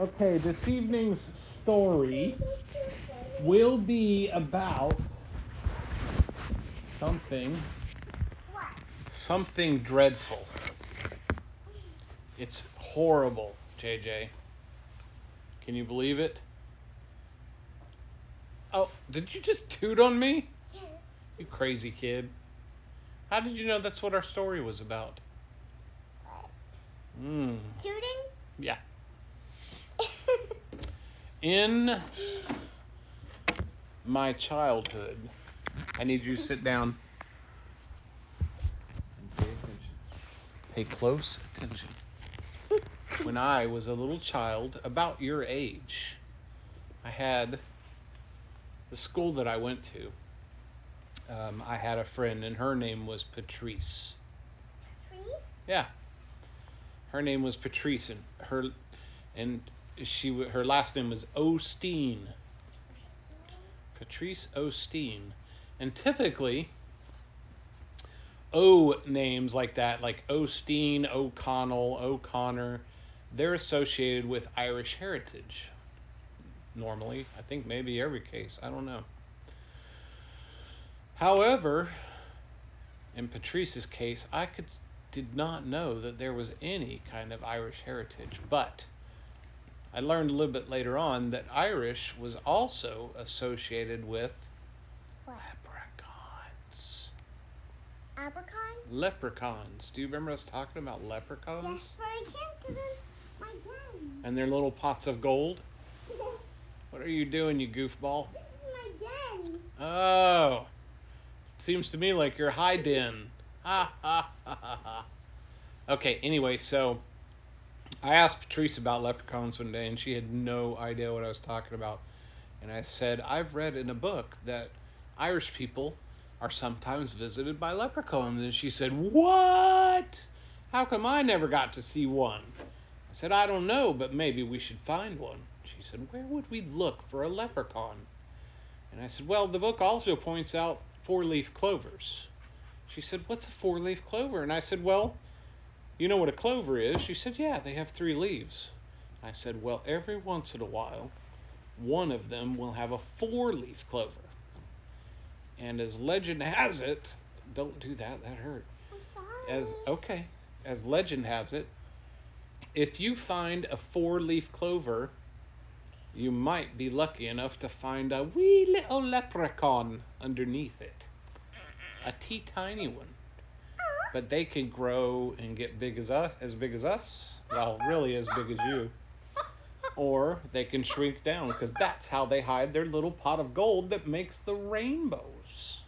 Okay, this evening's story will be about something dreadful. It's horrible, JJ. Can you believe it? Oh, did you just toot on me? Yes. You crazy kid. How did you know that's what our story was about? What? Tooting? Yeah. In my childhood, I need you to sit down and pay attention. Pay close attention. When I was a little child, about your age, I had the school that I went to. I had a friend, and her name was Patrice. Patrice? Yeah, her name was Patrice, and her last name was O'Steen. Patrice O'Steen. And typically, O names like that, like O'Steen, O'Connell, O'Connor, they're associated with Irish heritage. Normally, I think maybe every case, I don't know. However, in Patrice's case, did not know that there was any kind of Irish heritage, but I learned a little bit later on that Irish was also associated with What? leprechauns. Abercons? Leprechauns. Do you remember us talking about leprechauns? Yes, but I can't give him my den. And their little pots of gold? What are you doing, you goofball? This is my den. Oh. Seems to me like you're hiding. Ha ha ha ha ha. Okay, anyway, so I asked Patrice about leprechauns one day, and she had no idea what I was talking about. And I said, I've read in a book that Irish people are sometimes visited by leprechauns. And she said, what? How come I never got to see one? I said, I don't know, but maybe we should find one. She said, where would we look for a leprechaun? And I said, well, the book also points out 4-leaf clovers. She said, what's a 4-leaf clover? And I said, well, you know what a clover is? She said, yeah, they have 3 leaves. I said, well, every once in a while, one of them will have a 4-leaf clover. And as legend has it, don't do that, that hurt. I'm sorry. As legend has it, if you find a 4-leaf clover, you might be lucky enough to find a wee little leprechaun underneath it. A tiny one. But they can grow and get big as us. Well, really as big as you. Or they can shrink down, because that's how they hide their little pot of gold that makes the rainbows.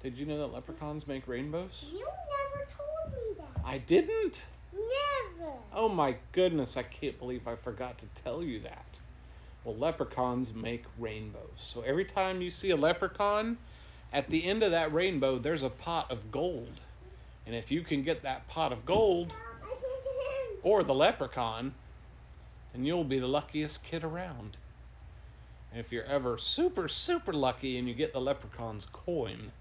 Did you know that leprechauns make rainbows? You never told me that. I didn't. Never. Oh my goodness, I can't believe I forgot to tell you that. Well, leprechauns make rainbows. So every time you see a leprechaun, at the end of that rainbow, there's a pot of gold. And if you can get that pot of gold, I can't get in. or the leprechaun, then you'll be the luckiest kid around. And if you're ever super, super lucky and you get the leprechaun's coin,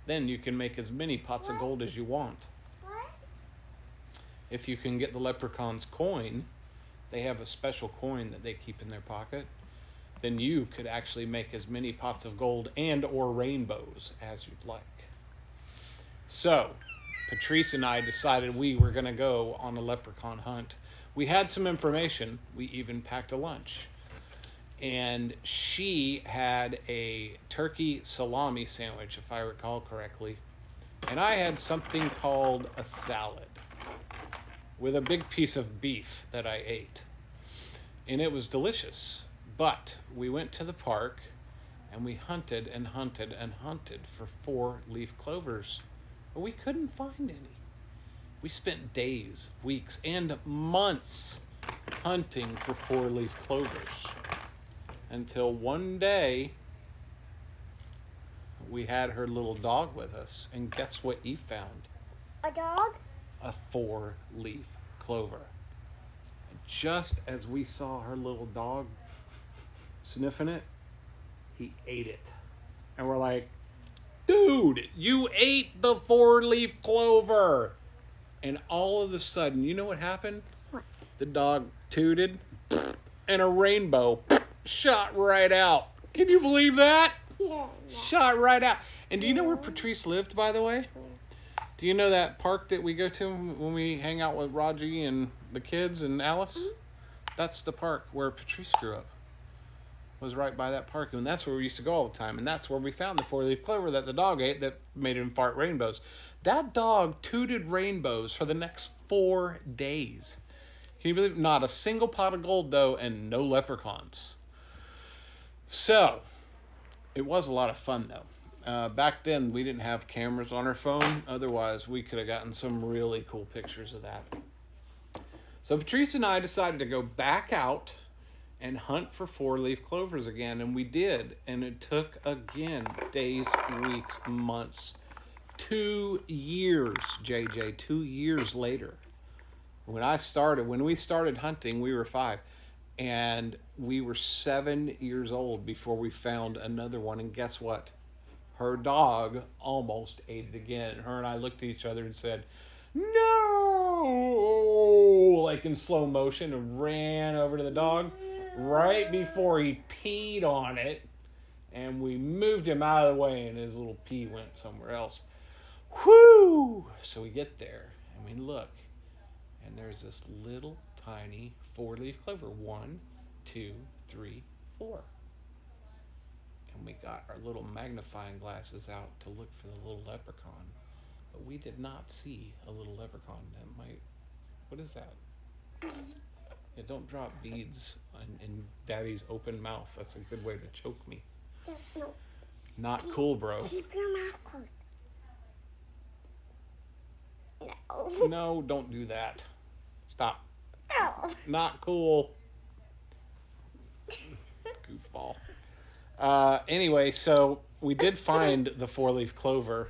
then you can make as many pots of gold as you want. What? If you can get the leprechaun's coin, they have a special coin that they keep in their pocket, then you could actually make as many pots of gold and or rainbows as you'd like. So, Patrice and I decided we were going to go on a leprechaun hunt. We had some information. We even packed a lunch. And she had a turkey salami sandwich, if I recall correctly. And I had something called a salad with a big piece of beef that I ate. And it was delicious. But we went to the park and we hunted and hunted and hunted for 4-leaf clovers. But we couldn't find any. We spent days, weeks, and months hunting for 4-leaf clovers. Until one day, we had her little dog with us. And guess what he found? A dog? A 4-leaf clover. And just as we saw her little dog sniffing it, he ate it. And we're like, dude, you ate the 4-leaf clover. And all of a sudden, you know what happened? What? The dog tooted. and a rainbow shot right out. Can you believe that? Yeah. Shot right out. And do you know where Patrice lived, by the way? Do you know that park that we go to when we hang out with Raji and the kids and Alice? Mm-hmm. That's the park where Patrice grew up. Was right by that park, and that's where we used to go all the time. And that's where we found the 4-leaf clover that the dog ate that made him fart rainbows. That dog tooted rainbows for the next 4 days. Can you believe it? Not a single pot of gold, though, and no leprechauns. So, it was a lot of fun, though. Back then, we didn't have cameras on our phone. Otherwise, we could have gotten some really cool pictures of that. So, Patrice and I decided to go back out and hunt for 4-leaf clovers again. And we did. And it took, again, days, weeks, months. 2 years, JJ. 2 years later. When we started hunting, we were 5. And we were 7 years old before we found another one. And guess what? Her dog almost ate it again. And her and I looked at each other and said, no! Like in slow motion, and ran over to the dog right before he peed on it. And we moved him out of the way, and his little pee went somewhere else. Whew! So we get there, and we look. And there's this little tiny 4-leaf clover. 1, 2, 3, 4. And we got our little magnifying glasses out to look for the little leprechaun. But we did not see a little leprechaun. What is that? Yeah, don't drop beads in Daddy's open mouth. That's a good way to choke me. No. Not cool, bro. Keep your mouth closed. No. No, don't do that. Stop. No. Not cool. Goofball. Anyway, so we did find the 4-leaf clover,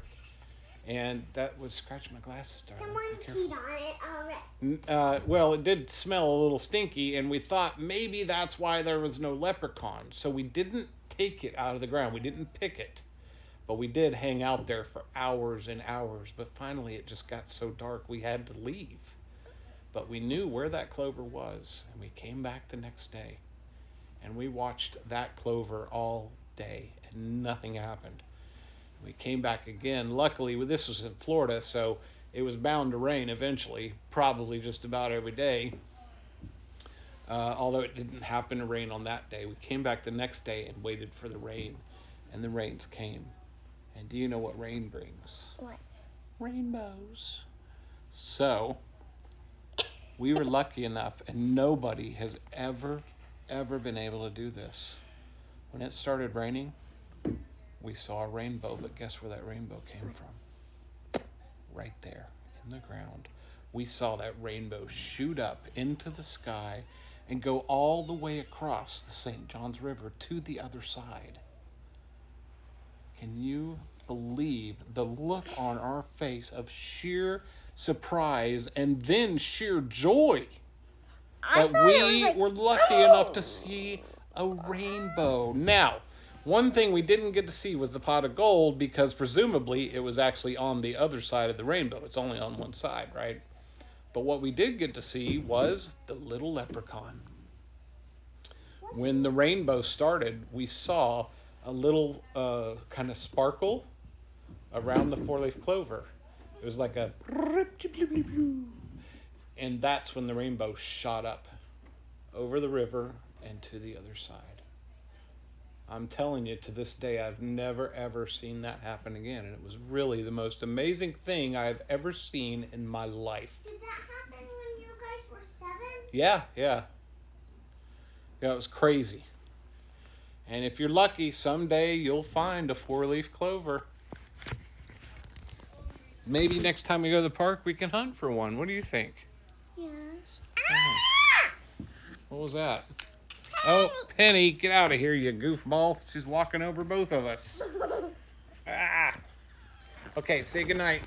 and that was scratching my glasses, darling. Someone peed on it already. Well, it did smell a little stinky, and we thought maybe that's why there was no leprechaun. So we didn't take it out of the ground. We didn't pick it. But we did hang out there for hours and hours. But finally, it just got so dark we had to leave. But we knew where that clover was, and we came back the next day. And we watched that clover all day, and nothing happened. We came back again. Luckily, this was in Florida, so it was bound to rain eventually, probably just about every day. Although it didn't happen to rain on that day. We came back the next day and waited for the rain, and the rains came. And do you know what rain brings? What? Rainbows. So, we were lucky enough, and nobody has ever been able to do this. When it started raining, we saw a rainbow, but guess where that rainbow came from? Right there in the ground. We saw that rainbow shoot up into the sky and go all the way across the St. Johns River to the other side. Can you believe the look on our face of sheer surprise and then sheer joy that we were lucky enough to see a rainbow? Now, one thing we didn't get to see was the pot of gold, because presumably it was actually on the other side of the rainbow. It's only on one side, right? But what we did get to see was the little leprechaun. When the rainbow started, we saw a little kind of sparkle around the 4-leaf clover. It was like a... And that's when the rainbow shot up over the river and to the other side. I'm telling you, to this day, I've never, ever seen that happen again. And it was really the most amazing thing I've ever seen in my life. Did that happen when you guys were 7? Yeah. Yeah, it was crazy. And if you're lucky, someday you'll find a 4-leaf clover. Maybe next time we go to the park, we can hunt for one. What do you think? Yes. What was that? Oh, Penny, get out of here, you goofball. She's walking over both of us. Ah. Okay, say goodnight.